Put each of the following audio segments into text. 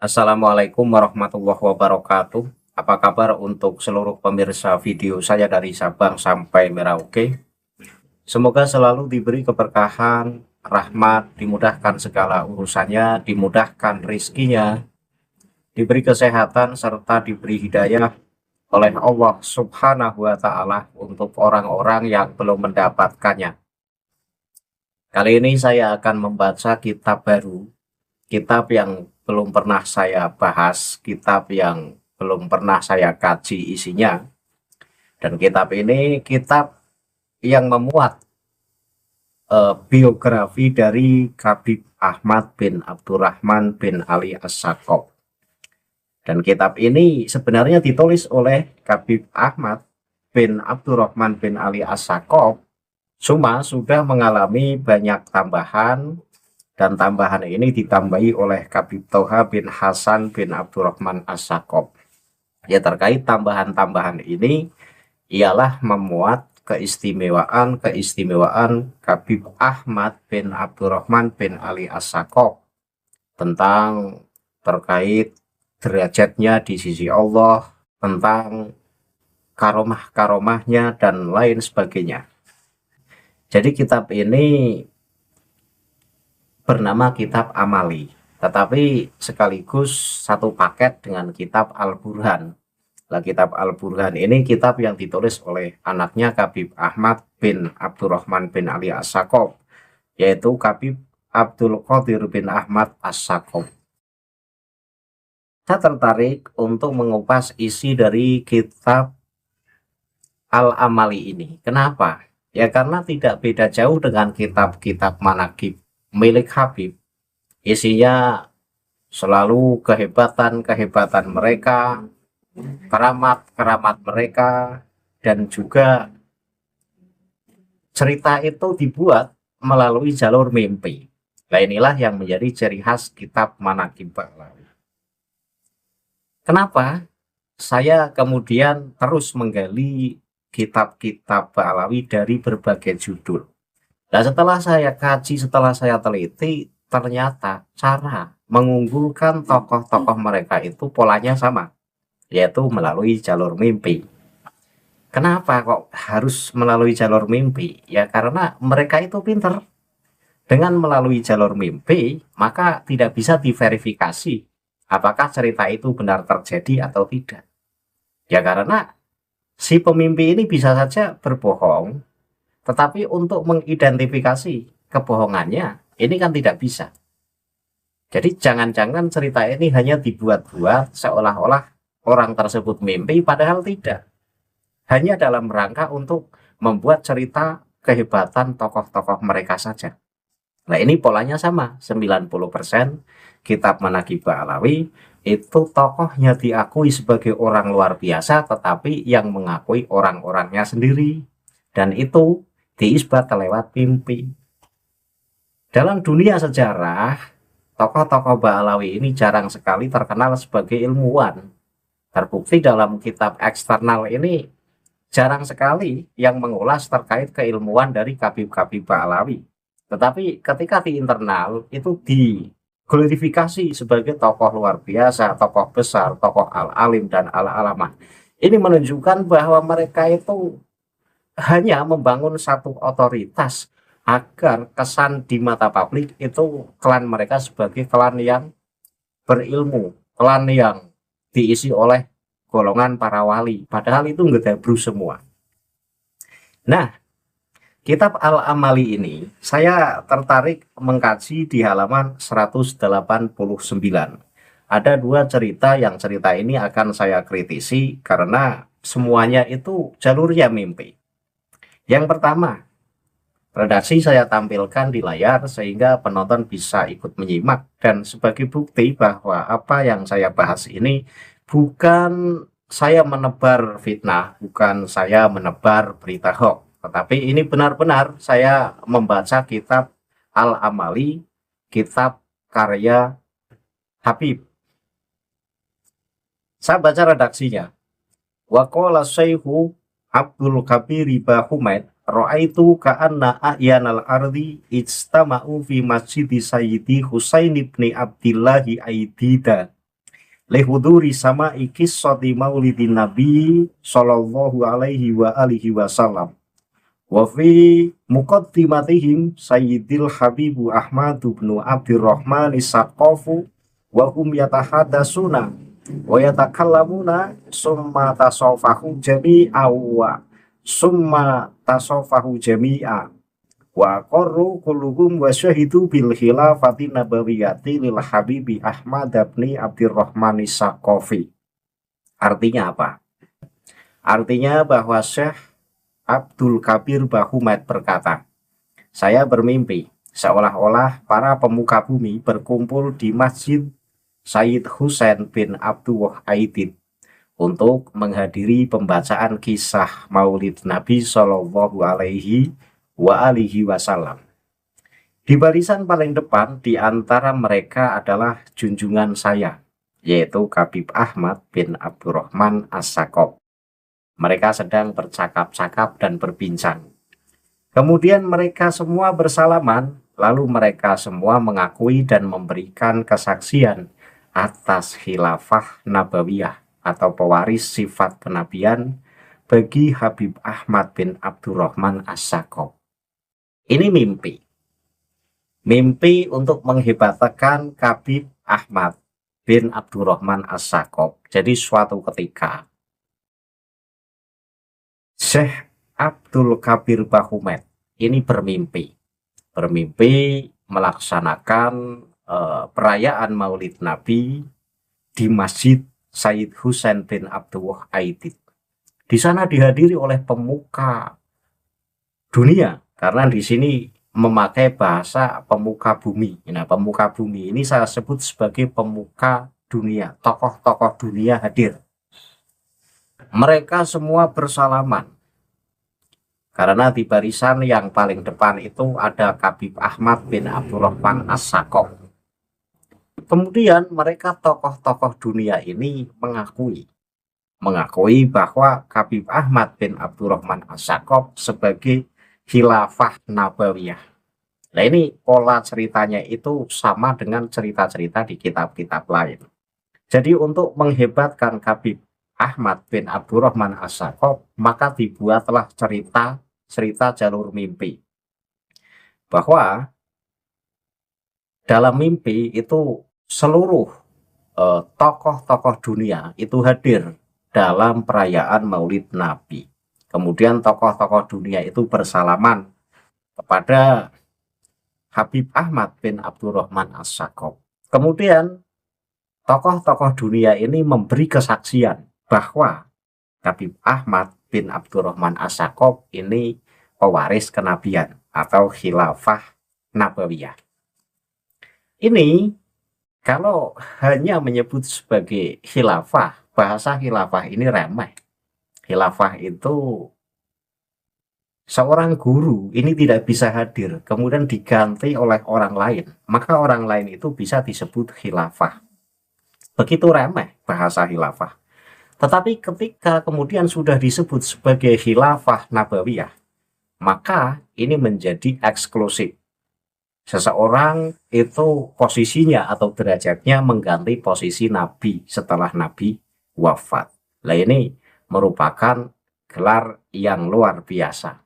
Assalamualaikum warahmatullahi wabarakatuh. Apa kabar untuk seluruh pemirsa video saya dari Sabang sampai Merauke? Semoga selalu diberi keberkahan, rahmat, dimudahkan segala urusannya, dimudahkan rizkinya, diberi kesehatan, serta diberi hidayah oleh Allah Subhanahu wa Ta'ala untuk orang-orang yang belum mendapatkannya. Kali ini saya akan membaca kitab baru, kitab yang belum pernah saya bahas, kitab yang belum pernah saya kaji isinya. Dan kitab ini kitab yang memuat biografi dari Habib Ahmad bin Abdurrahman bin Ali As-Sakop. Dan kitab ini sebenarnya ditulis oleh Habib Ahmad bin Abdurrahman bin Ali As-Sakop, cuma sudah mengalami banyak tambahan, dan tambahan ini ditambahi oleh Habib Toha bin Hasan bin Abdurrahman As-Sakop. Ya, terkait tambahan-tambahan ini ialah memuat keistimewaan Habib Ahmad bin Abdurrahman bin Ali As-Sakop tentang terkait derajatnya di sisi Allah, tentang karomah-karomahnya dan lain sebagainya. Jadi kitab ini bernama Kitab Amali, tetapi sekaligus satu paket dengan Kitab Al-Burhan. Nah, Kitab Al-Burhan ini kitab yang ditulis oleh anaknya Habib Ahmad bin Abdurrahman bin Ali As-Sakop, yaitu Habib Abdul Qadir bin Ahmad As-Sakop. Saya tertarik untuk mengupas isi dari kitab Al-Amali ini. Kenapa? Ya karena tidak beda jauh dengan kitab-kitab manaqib milik Habib. Isinya selalu kehebatan-kehebatan mereka, keramat-keramat mereka, dan juga cerita itu dibuat melalui jalur mimpi. Nah, inilah yang menjadi ciri khas kitab manaqib Ba'lawi. Kenapa saya kemudian terus menggali kitab-kitab Ba'lawi dari berbagai judul? Nah, setelah saya kaji, setelah saya teliti, ternyata cara mengunggulkan tokoh-tokoh mereka itu polanya sama, yaitu melalui jalur mimpi. Kenapa kok harus melalui jalur mimpi? Ya karena mereka itu pinter. Dengan melalui jalur mimpi, maka tidak bisa diverifikasi apakah cerita itu benar terjadi atau tidak. Ya karena si pemimpi ini bisa saja berbohong, tetapi untuk mengidentifikasi kebohongannya, ini kan tidak bisa. Jadi jangan-jangan cerita ini hanya dibuat-buat seolah-olah orang tersebut mimpi, padahal tidak. Hanya dalam rangka untuk membuat cerita kehebatan tokoh-tokoh mereka saja. Nah, ini polanya sama, 90% kitab manaqib Ba'lawi itu tokohnya diakui sebagai orang luar biasa, tetapi yang mengakui orang-orangnya sendiri. Dan itu diisbat lewat mimpi. Dalam dunia sejarah, tokoh-tokoh Ba'lawi ini jarang sekali terkenal sebagai ilmuwan. Terbukti dalam kitab eksternal ini jarang sekali yang mengulas terkait keilmuan dari Habib-Habib Ba'lawi. Tetapi ketika di internal itu diglorifikasi sebagai tokoh luar biasa, tokoh besar, tokoh al-alim dan al-alamah. Ini menunjukkan bahwa mereka itu hanya membangun satu otoritas agar kesan di mata publik itu klan mereka sebagai klan yang berilmu, klan yang diisi oleh golongan para wali, padahal itu ngedabrus semua. Nah, kitab Al-Amali ini saya tertarik mengkaji di halaman 189. Ada dua cerita, yang cerita ini akan saya kritisi karena semuanya itu jalurnya mimpi. Yang pertama, redaksi saya tampilkan di layar sehingga penonton bisa ikut menyimak, dan sebagai bukti bahwa apa yang saya bahas ini bukan saya menebar fitnah, bukan saya menebar berita hoax, tetapi ini benar-benar saya membaca kitab Al-Amali, kitab karya Habib. Saya baca redaksinya. Wa qala Syaihu Abdul Kabir Bahumaid, ra'aitu ka'anna a'yanal ardi ijtama'u fi masjidi Sayyidi Husain ibn Abdillahi Aidida lihuduri sama ikis soti maulidin nabi sallallahu alaihi wa alihi wasallam wa fi muqaddimatihim sayyidil habibu Ahmad bin Abdurrahman As-Saqafu wa hum yatahadasuna wa yatakallamuna summa tasafahu jami'a wa summa tasafahu jami'a wa qarru kulluhum wa syahidu bil khilafati nabawiyyati lil habibi Ahmad bin Abdurrahman As-Saqafi. Artinya apa? Artinya bahwa Syekh Abdul Kabir Bahumet berkata, saya bermimpi seolah-olah para pemuka bumi berkumpul di Masjid Sayyid Husain bin Abdul Wahid untuk menghadiri pembacaan kisah Maulid Nabi Shallallahu Alaihi Wasallam. Di barisan paling depan di antara mereka adalah junjungan saya, yaitu Habib Ahmad bin Abdurrahman As-Saqaf. Mereka sedang bercakap-cakap dan berbincang. Kemudian mereka semua bersalaman, lalu mereka semua mengakui dan memberikan kesaksian atas khilafah nabawiyah atau pewaris sifat kenabian bagi Habib Ahmad bin Abdurrahman As-Saqaf. Ini mimpi. Mimpi untuk menghebatkan Habib Ahmad bin Abdurrahman As-Saqaf. Jadi suatu ketika Syekh Abdul Kabir Bahumet ini bermimpi melaksanakan perayaan Maulid Nabi di Masjid Sayyid Husain bin Abdul Wahid. Di sana dihadiri oleh pemuka dunia, karena di sini memakai bahasa pemuka bumi. Nah, pemuka bumi ini saya sebut sebagai pemuka dunia, tokoh-tokoh dunia hadir. Mereka semua bersalaman. Karena di barisan yang paling depan itu ada Habib Ahmad bin Abdurrahman As-Saqaf. Kemudian mereka tokoh-tokoh dunia ini mengakui bahwa Habib Ahmad bin Abdurrahman As-Saqaf sebagai khilafah nabawiyah. Nah, ini pola ceritanya itu sama dengan cerita-cerita di kitab-kitab lain. Jadi untuk menghebatkan Habib Ahmad bin Abdurrahman As-Saqaf, maka dibuatlah cerita jalur mimpi. Bahwa dalam mimpi itu seluruh tokoh-tokoh dunia itu hadir dalam perayaan Maulid Nabi. Kemudian tokoh-tokoh dunia itu bersalaman kepada Habib Ahmad bin Abdurrahman As-Saqaf. Kemudian tokoh-tokoh dunia ini memberi kesaksian bahwa Habib Ahmad bin Abdurrahman As-Saqaf ini pewaris kenabian atau khilafah nabawiyah. Ini kalau hanya menyebut sebagai khilafah, bahasa khilafah ini remeh. Khilafah itu seorang guru ini tidak bisa hadir, kemudian diganti oleh orang lain, maka orang lain itu bisa disebut khilafah. Begitu remeh bahasa khilafah. Tetapi ketika kemudian sudah disebut sebagai khilafah nabawiyah, maka ini menjadi eksklusif. Seseorang itu posisinya atau derajatnya mengganti posisi Nabi setelah Nabi wafat. Nah, ini merupakan gelar yang luar biasa.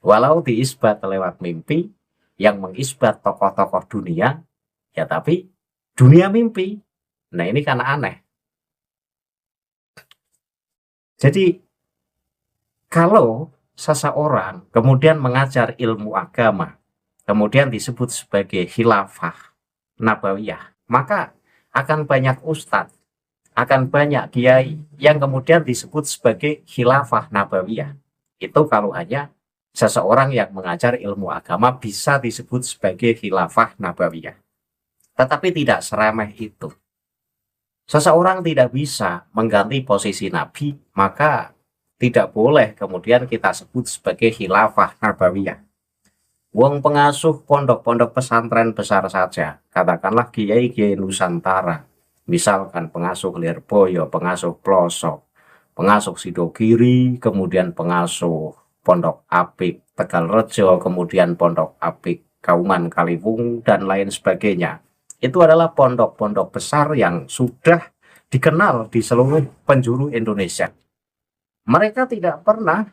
Walau diisbat lewat mimpi, yang mengisbat tokoh-tokoh dunia, ya tapi dunia mimpi. Nah, ini kan aneh. Jadi, kalau seseorang kemudian mengajar ilmu agama, kemudian disebut sebagai khilafah nabawiyah, maka akan banyak ustadz, akan banyak kiai yang kemudian disebut sebagai khilafah nabawiyah. Itu kalau hanya seseorang yang mengajar ilmu agama bisa disebut sebagai khilafah nabawiyah. Tetapi tidak seremeh itu. Seseorang tidak bisa mengganti posisi Nabi, maka tidak boleh kemudian kita sebut sebagai khilafah nabawiyah. Wong pengasuh pondok-pondok pesantren besar saja, katakanlah kiai-kiai Nusantara, misalkan pengasuh Lirboyo, pengasuh Plosok, pengasuh Sidogiri, kemudian pengasuh Pondok Apik Tegalrejo, kemudian Pondok Apik Kauman Kaliwung, dan lain sebagainya. Itu adalah pondok-pondok besar yang sudah dikenal di seluruh penjuru Indonesia. Mereka tidak pernah,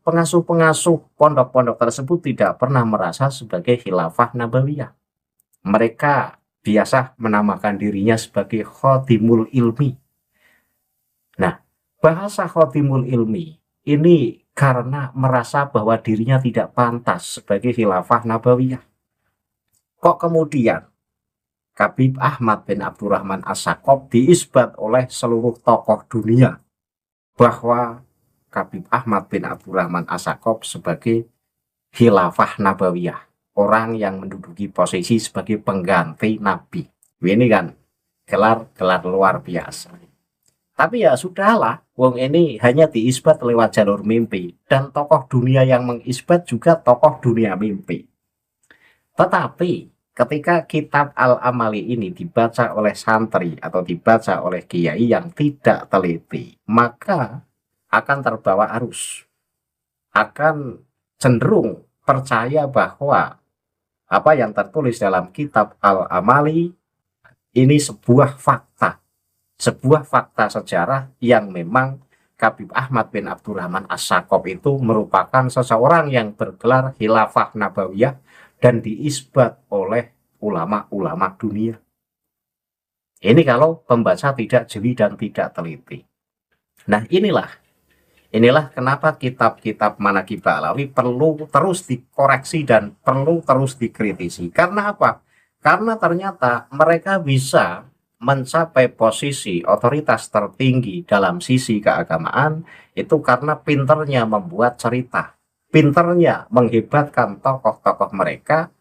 pengasuh-pengasuh pondok-pondok tersebut tidak pernah merasa sebagai khilafah nabawiyah. Mereka biasa menamakan dirinya sebagai khotimul ilmi. Nah, bahasa khotimul ilmi ini karena merasa bahwa dirinya tidak pantas sebagai khilafah nabawiyah. Kok kemudian Habib Ahmad bin Abdurrahman As-Sakop diisbat oleh seluruh tokoh dunia bahwa Habib Ahmad bin Abdurrahman As-Sakop sebagai khilafah nabawiyah, orang yang menduduki posisi sebagai pengganti Nabi. Ini kan gelar luar biasa. Tapi ya sudahlah, wong ini hanya diisbat lewat jalur mimpi, dan tokoh dunia yang mengisbat juga tokoh dunia mimpi. Tetapi ketika kitab Al-Amali ini dibaca oleh santri atau dibaca oleh kiai yang tidak teliti, maka akan terbawa arus, akan cenderung percaya bahwa apa yang tertulis dalam kitab Al-Amali ini sebuah fakta sejarah yang memang Habib Ahmad bin Abdurrahman As-Sakop itu merupakan seseorang yang bergelar khilafah nabawiyah dan diisbat oleh ulama-ulama dunia. Ini kalau pembaca tidak jeli dan tidak teliti. Nah, inilah kenapa kitab-kitab Manaqib Ba'alawi perlu terus dikoreksi dan perlu terus dikritisi. Karena apa? Karena ternyata mereka bisa mencapai posisi otoritas tertinggi dalam sisi keagamaan itu karena pinternya membuat cerita, pinternya menghebatkan tokoh-tokoh mereka.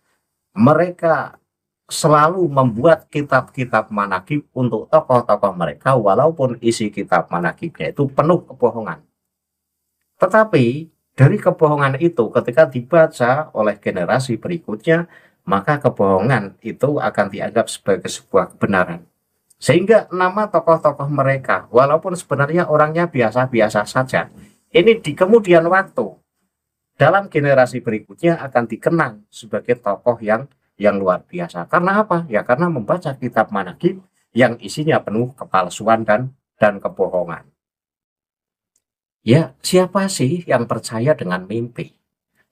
Mereka selalu membuat kitab-kitab manaqib untuk tokoh-tokoh mereka walaupun isi kitab manaqibnya itu penuh kebohongan. Tetapi dari kebohongan itu ketika dibaca oleh generasi berikutnya, maka kebohongan itu akan dianggap sebagai sebuah kebenaran. Sehingga nama tokoh-tokoh mereka, walaupun sebenarnya orangnya biasa-biasa saja, ini di kemudian waktu, dalam generasi berikutnya akan dikenang sebagai tokoh yang luar biasa. Karena apa? Ya karena membaca kitab manaqib yang isinya penuh kepalsuan dan kebohongan. Ya, siapa sih yang percaya dengan mimpi?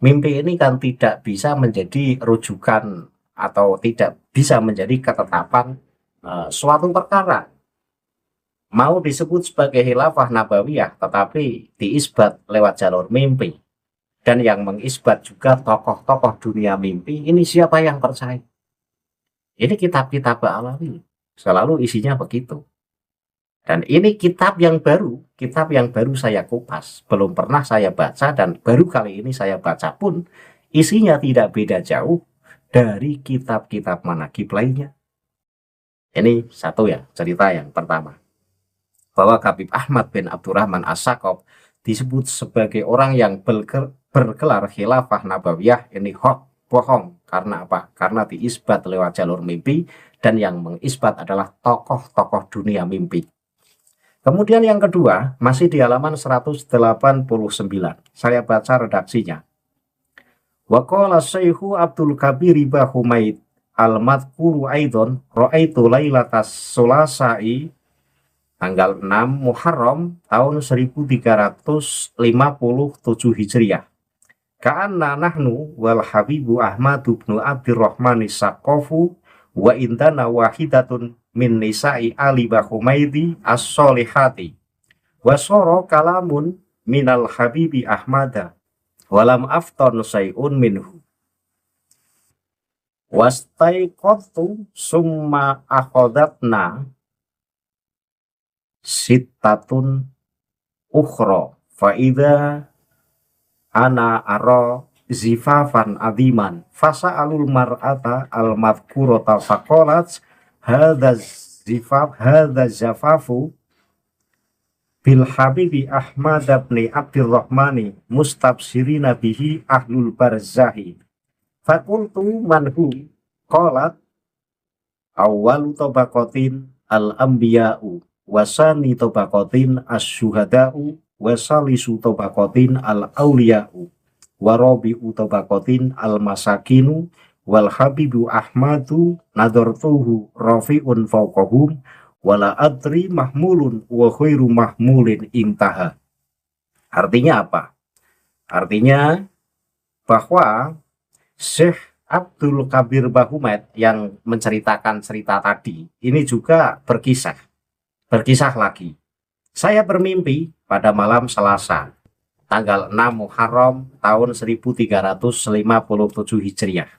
Mimpi ini kan tidak bisa menjadi rujukan atau tidak bisa menjadi ketetapan suatu perkara. Mau disebut sebagai khilafah nabawiyah, tetapi diisbat lewat jalur mimpi. Dan yang mengisbat juga tokoh-tokoh dunia mimpi, ini siapa yang percaya? Ini kitab-kitab Ba'alawi, selalu isinya begitu. Dan ini kitab yang baru saya kupas, belum pernah saya baca dan baru kali ini saya baca pun isinya tidak beda jauh dari kitab-kitab manaqib lainnya. Ini satu ya, cerita yang pertama. Bahwa Habib Ahmad bin Abdurrahman As-Sakop disebut sebagai orang yang bergelar khilafah nabawiyah, ini bohong. Karena apa? Karena diisbat lewat jalur mimpi dan yang mengisbat adalah tokoh-tokoh dunia mimpi. Kemudian yang kedua, masih di halaman 189. Saya baca redaksinya. Wa qala Syekhu Abdul Kabir Ibn Humaid al-madhkuru aidon ra'aitu lailatas sulasai tanggal 6 Muharram tahun 1357 Hijriah. Ka'anna nahnu wal Habibu Ahmad bin Abdurrahman As-Sakofu wa indana wahidatun min nisa'i Ali Bahumaidi as-solihati wa soro kalamun minal Habibi Ahmada walam afton say'un minhu wastaiqadtu summa akhadatna sittatun ukhra faida ana ara zifafan adiman fasa'alul mar'ata al-madhkurata faqalat hadza zafafu bil Habibi Ahmad bin Abdurrahmani mustabsirina bihi ahlul barzahi fakultu manhu qalat awwalu tabaqatin al-anbiya'u wasani tabaqatin as-syuhada'u wasalisu tabaqatin al-awliya'u warabi'u tabaqatin al-masakinu wal Habibu Ahmadu nadartuhu rafi'un fawqahum wala adri mahmulun wa khairu mahmulin intaha. Artinya apa? Artinya bahwa Syekh Abdul Kabir Bahumet yang menceritakan cerita tadi ini juga berkisah lagi. Saya bermimpi pada malam Selasa tanggal 6 Muharram tahun 1357 Hijriah.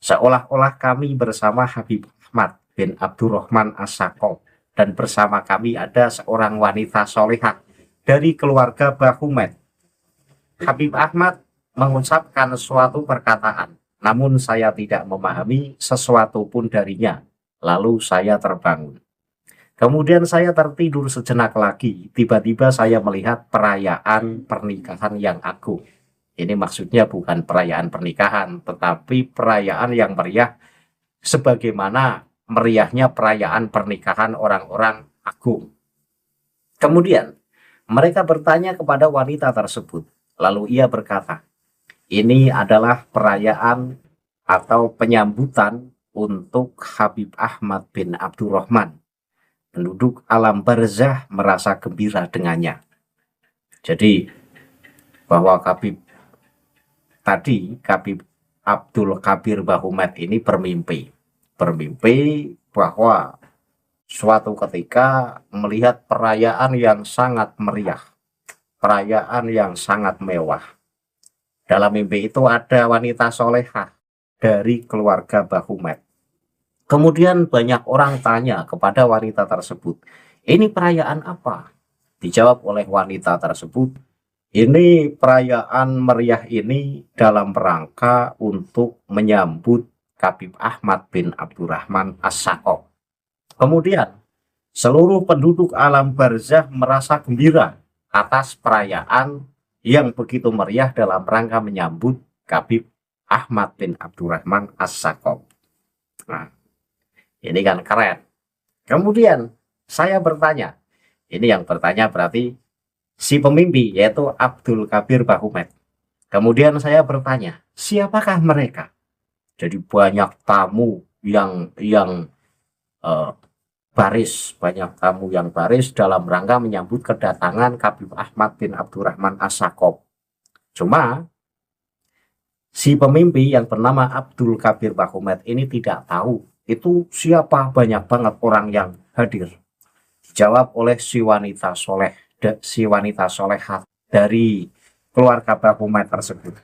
Seolah-olah kami bersama Habib Ahmad bin Abdurrahman As-Sakop, dan bersama kami ada seorang wanita solehah dari keluarga Bahumet. Habib Ahmad mengucapkan suatu perkataan, namun saya tidak memahami sesuatu pun darinya. Lalu saya terbangun. Kemudian saya tertidur sejenak lagi. Tiba-tiba saya melihat perayaan pernikahan yang agung. Ini maksudnya bukan perayaan pernikahan, tetapi perayaan yang meriah sebagaimana meriahnya perayaan pernikahan orang-orang agung. Kemudian mereka bertanya kepada wanita tersebut. Lalu ia berkata, ini adalah perayaan atau penyambutan untuk Habib Ahmad bin Abdurrahman. Penduduk alam barzah merasa gembira dengannya. Jadi bahwa Habib Abdul Kabir Bahumet ini bermimpi bahwa suatu ketika melihat perayaan yang sangat meriah, perayaan yang sangat mewah. Dalam mimpi itu ada wanita solehah dari keluarga Bahumet. Kemudian banyak orang tanya kepada wanita tersebut, ini perayaan apa? Dijawab oleh wanita tersebut, ini perayaan meriah ini dalam rangka untuk menyambut Habib Ahmad bin Abdurrahman As-Sakop. Kemudian seluruh penduduk alam barzah merasa gembira atas perayaan yang begitu meriah dalam rangka menyambut Habib Ahmad bin Abdurrahman As-Sakop. Nah, ini kan keren. Kemudian saya bertanya, ini yang bertanya berarti si pemimpi, yaitu Abdul Kabir Bahumet. Kemudian saya bertanya, siapakah mereka? Jadi banyak tamu yang banyak tamu yang baris dalam rangka menyambut kedatangan Habib Ahmad bin Abdurrahman As-Sakop. Cuma si pemimpi yang bernama Abdul Kabir Bahumet ini tidak tahu itu siapa, banyak banget orang yang hadir. Dijawab oleh si wanita solehah dari keluarga Bahumet tersebut.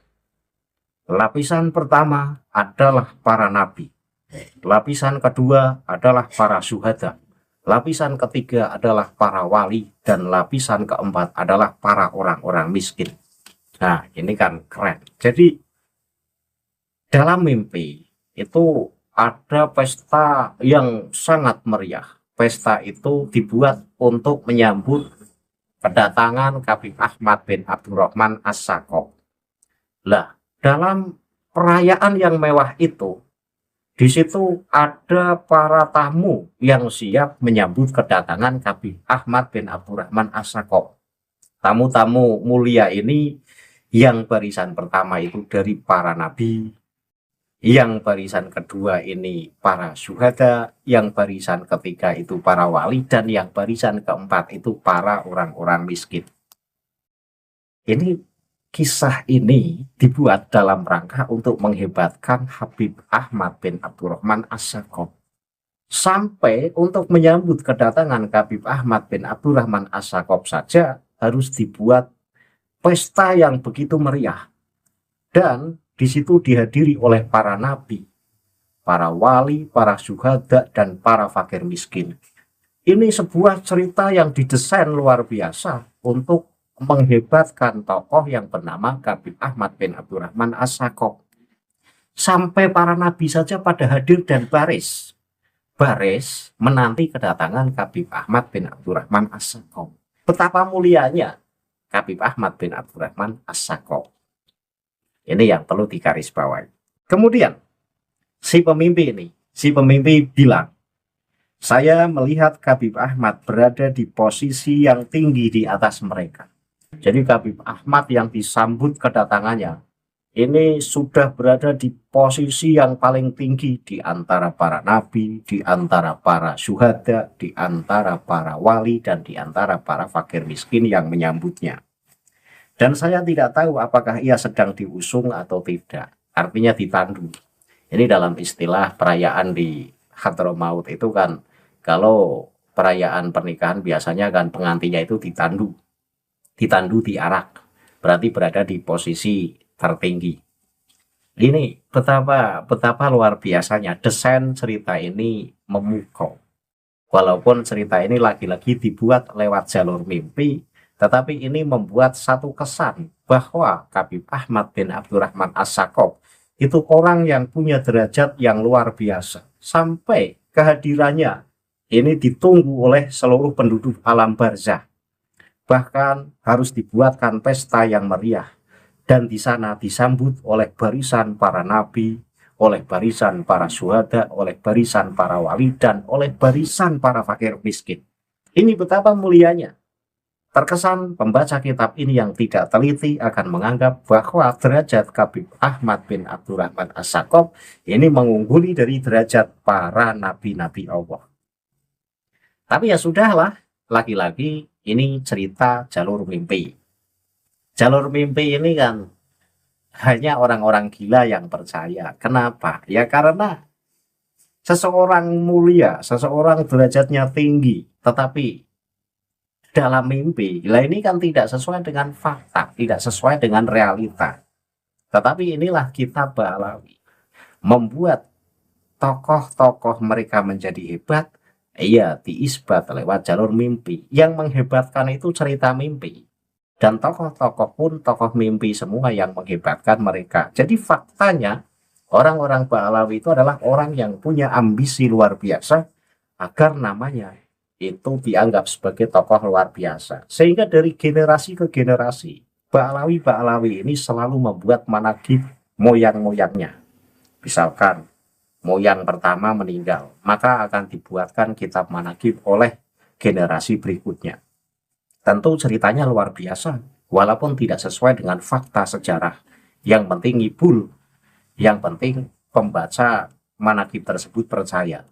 Lapisan pertama adalah para nabi. Lapisan kedua adalah para syuhada. Lapisan ketiga adalah para wali. Dan lapisan keempat adalah para orang-orang miskin. Nah, ini kan keren. Jadi, dalam mimpi itu ada pesta yang sangat meriah. Pesta itu dibuat untuk menyambut kedatangan Habib Ahmad bin Abdurrahman As-Sakop. Lah, dalam perayaan yang mewah itu, di situ ada para tamu yang siap menyambut kedatangan Habib Ahmad bin Abdurrahman As-Sakop. Tamu-tamu mulia ini yang barisan pertama itu dari para nabi, yang barisan kedua ini para syuhada, yang barisan ketiga itu para wali, dan yang barisan keempat itu para orang-orang miskin. Kisah ini dibuat dalam rangka untuk menghebatkan Habib Ahmad bin Abdurrahman As-Sakop. Sampai untuk menyambut kedatangan Habib Ahmad bin Abdurrahman As-Sakop saja harus dibuat pesta yang begitu meriah. Dan di situ dihadiri oleh para nabi, para wali, para syuhada, dan para fakir miskin. Ini sebuah cerita yang didesain luar biasa untuk menghebatkan tokoh yang bernama Habib Ahmad bin Abdurrahman As-Sakop. Sampai para nabi saja pada hadir dan baris menanti kedatangan Habib Ahmad bin Abdurrahman As-Sakop. Betapa mulianya Habib Ahmad bin Abdurrahman As-Sakop. Ini yang perlu digarisbawahi. Kemudian si pemimpi bilang, saya melihat Habib Ahmad berada di posisi yang tinggi di atas mereka. Jadi Habib Ahmad yang disambut kedatangannya ini sudah berada di posisi yang paling tinggi di antara para nabi, di antara para syuhada, di antara para wali, dan di antara para fakir miskin yang menyambutnya. Dan saya tidak tahu apakah ia sedang diusung atau tidak. Artinya ditandu. Ini dalam istilah perayaan di Hadramaut itu kan, kalau perayaan pernikahan biasanya kan pengantinnya itu ditandu. Ditandu diarak. Berarti berada di posisi tertinggi. Ini betapa betapa luar biasanya desain cerita ini memukau. Walaupun cerita ini lagi-lagi dibuat lewat jalur mimpi, tetapi ini membuat satu kesan bahwa Habib Ahmad bin Abdurrahman As-Sakop itu orang yang punya derajat yang luar biasa. Sampai kehadirannya ini ditunggu oleh seluruh penduduk alam barzah. Bahkan harus dibuatkan pesta yang meriah. Dan di sana disambut oleh barisan para nabi, oleh barisan para syuhada, oleh barisan para wali, dan oleh barisan para fakir miskin. Ini betapa mulianya. Terkesan pembaca kitab ini yang tidak teliti akan menganggap bahwa derajat Habib Ahmad bin Abdurrahman As-Sakop ini mengungguli dari derajat para nabi-nabi Allah. Tapi ya sudahlah, lagi-lagi ini cerita jalur mimpi. Jalur mimpi ini kan hanya orang-orang gila yang percaya. Kenapa? Ya karena seseorang mulia, seseorang derajatnya tinggi, tetapi dalam mimpi, lah ini kan tidak sesuai dengan fakta, tidak sesuai dengan realita. Tetapi inilah kitab Ba'alawi. Membuat tokoh-tokoh mereka menjadi hebat, iya diisbat lewat jalur mimpi. Yang menghebatkan itu cerita mimpi. Dan tokoh-tokoh pun tokoh mimpi semua yang menghebatkan mereka. Jadi faktanya orang-orang Ba'alawi itu adalah orang yang punya ambisi luar biasa agar namanya itu dianggap sebagai tokoh luar biasa. Sehingga dari generasi ke generasi Ba'alawi ini selalu membuat manaqib moyang-moyangnya. Misalkan moyang pertama meninggal, maka akan dibuatkan kitab manaqib oleh generasi berikutnya. Tentu ceritanya luar biasa, walaupun tidak sesuai dengan fakta sejarah. Yang penting ngibul, yang penting pembaca manaqib tersebut percaya.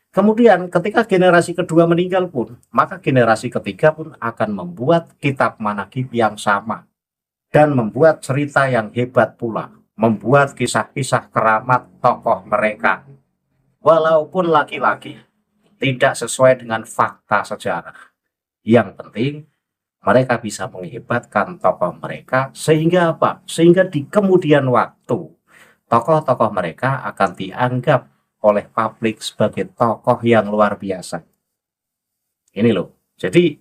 Kemudian ketika generasi kedua meninggal pun, maka generasi ketiga pun akan membuat kitab manaqib yang sama. Dan membuat cerita yang hebat pula. Membuat kisah-kisah keramat tokoh mereka. Walaupun laki-laki tidak sesuai dengan fakta sejarah. Yang penting mereka bisa menghebatkan tokoh mereka sehingga apa? Sehingga di kemudian waktu tokoh-tokoh mereka akan dianggap oleh publik sebagai tokoh yang luar biasa. Ini loh. Jadi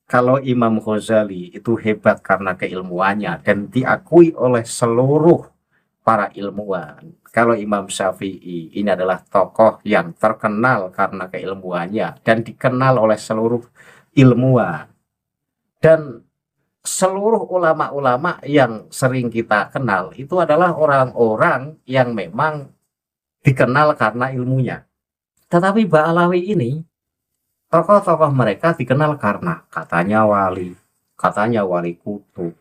kalau Imam Ghazali itu hebat karena keilmuannya dan diakui oleh seluruh para ilmuwan. Kalau Imam Syafi'i ini adalah tokoh yang terkenal karena keilmuannya dan dikenal oleh seluruh ilmuwan, dan seluruh ulama-ulama yang sering kita kenal itu adalah orang-orang yang memang dikenal karena ilmunya. Tetapi Ba'alawi ini tokoh-tokoh mereka dikenal karena katanya wali kutub,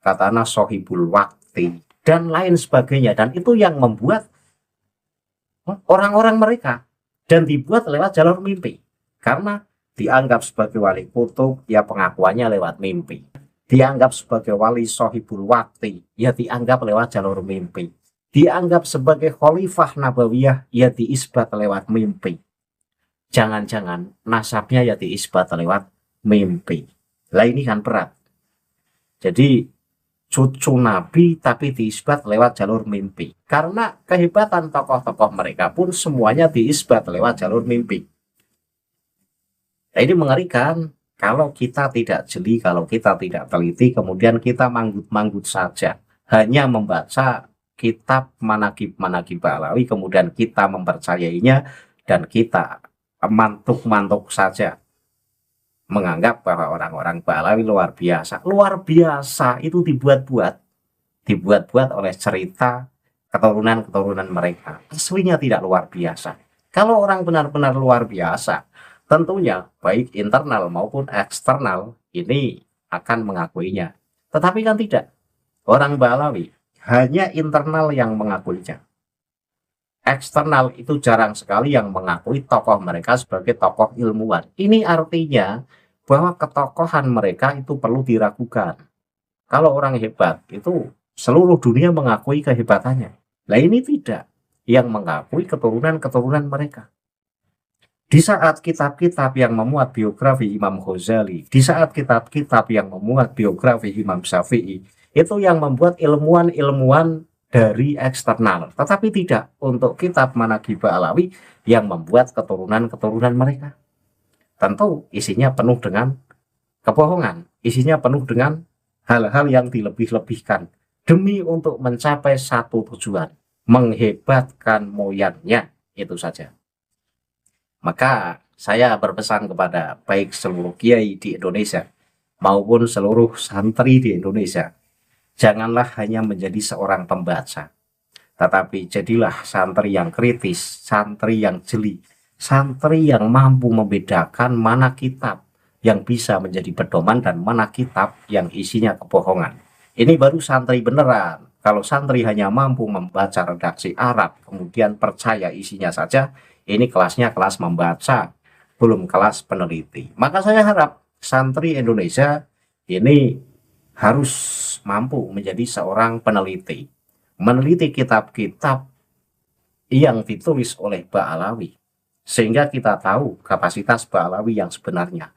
katanya sohibul wakti, dan lain sebagainya. Dan itu yang membuat orang-orang mereka dan dibuat lewat jalur mimpi. Karena dianggap sebagai wali kutub, ya pengakuannya lewat mimpi. Dianggap sebagai wali sohibul wakti, ya dianggap lewat jalur mimpi. Dianggap sebagai khalifah nabawiyah, ya diisbat lewat mimpi. Jangan-jangan nasabnya ya diisbat lewat mimpi. Lah ini kan berat. Jadi cucu nabi tapi diisbat lewat jalur mimpi. Karena kehebatan tokoh-tokoh mereka pun semuanya diisbat lewat jalur mimpi. Nah, ini mengerikan kalau kita tidak jeli, kalau kita tidak teliti, kemudian kita manggut-manggut saja. Hanya membaca kitab manaqib Ba'alawi, kemudian kita mempercayainya, dan kita mantuk-mantuk saja. Menganggap bahwa orang-orang Ba'alawi luar biasa. Luar biasa itu dibuat-buat oleh cerita keturunan-keturunan mereka. Aslinya tidak luar biasa. Kalau orang benar-benar luar biasa, tentunya baik internal maupun eksternal ini akan mengakuinya. Tetapi kan tidak. Orang Ba'alawi hanya internal yang mengakuinya. Eksternal itu jarang sekali yang mengakui tokoh mereka sebagai tokoh ilmuwan. Ini artinya bahwa ketokohan mereka itu perlu diragukan. Kalau orang hebat itu seluruh dunia mengakui kehebatannya. Nah ini tidak, yang mengakui keturunan-keturunan mereka. Di saat kitab-kitab yang memuat biografi Imam Ghazali, di saat kitab-kitab yang memuat biografi Imam Syafi'i, itu yang membuat ilmuwan-ilmuwan dari eksternal, tetapi tidak untuk kitab Manaqib Alawi yang membuat keturunan-keturunan mereka. Tentu isinya penuh dengan kebohongan, isinya penuh dengan hal-hal yang dilebih-lebihkan demi untuk mencapai satu tujuan, menghebatkan moyangnya, itu saja. Maka saya berpesan kepada baik seluruh kiai di Indonesia maupun seluruh santri di Indonesia, janganlah hanya menjadi seorang pembaca, tetapi jadilah santri yang kritis, santri yang jeli, santri yang mampu membedakan mana kitab yang bisa menjadi pedoman dan mana kitab yang isinya kebohongan. Ini baru santri beneran. Kalau santri hanya mampu membaca redaksi Arab, kemudian percaya isinya saja, ini kelasnya kelas membaca, belum kelas peneliti. Maka saya harap santri Indonesia ini harus mampu menjadi seorang peneliti, meneliti kitab-kitab yang ditulis oleh Ba'alawi, sehingga kita tahu kapasitas Ba'alawi yang sebenarnya.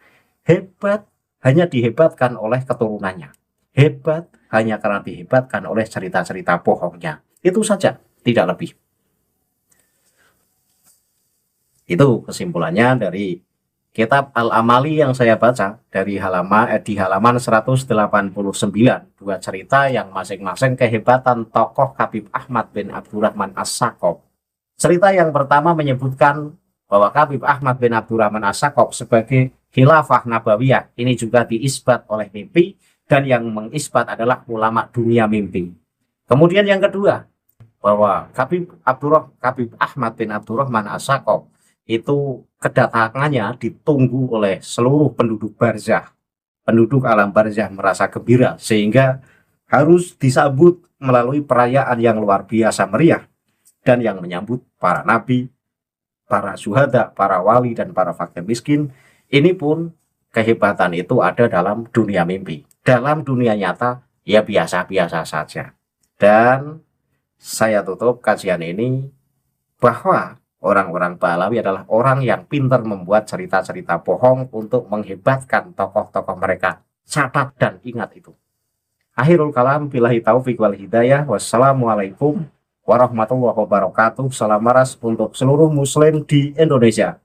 Hebat hanya dihebatkan oleh keturunannya, hebat hanya karena dihebatkan oleh cerita-cerita bohongnya. Itu saja, tidak lebih. Itu kesimpulannya dari kitab Al-Amali yang saya baca di halaman 189, dua cerita yang masing-masing kehebatan tokoh Habib Ahmad bin Abdurrahman As-Sakop. Cerita yang pertama menyebutkan bahwa Habib Ahmad bin Abdurrahman As-Sakop sebagai khilafah nabawiyah ini juga diisbat oleh mimpi, dan yang mengisbat adalah ulama dunia mimpi. Kemudian yang kedua, bahwa Habib Ahmad bin Abdurrahman As-Sakop itu kedatangannya ditunggu oleh seluruh penduduk barzah. Penduduk alam barzah merasa gembira sehingga harus disambut melalui perayaan yang luar biasa meriah, dan yang menyambut para nabi, para syuhada, para wali, dan para fakir miskin. Ini pun kehebatan itu ada dalam dunia mimpi. Dalam dunia nyata ya biasa-biasa saja. Dan saya tutup kajian ini bahwa orang-orang Ba'alawi adalah orang yang pintar membuat cerita-cerita bohong untuk menghebatkan tokoh-tokoh mereka. Catat dan ingat itu. Akhirul kalam, billahi taufiq wal hidayah. Wassalamualaikum warahmatullahi wabarakatuh. Salam maras untuk seluruh muslim di Indonesia.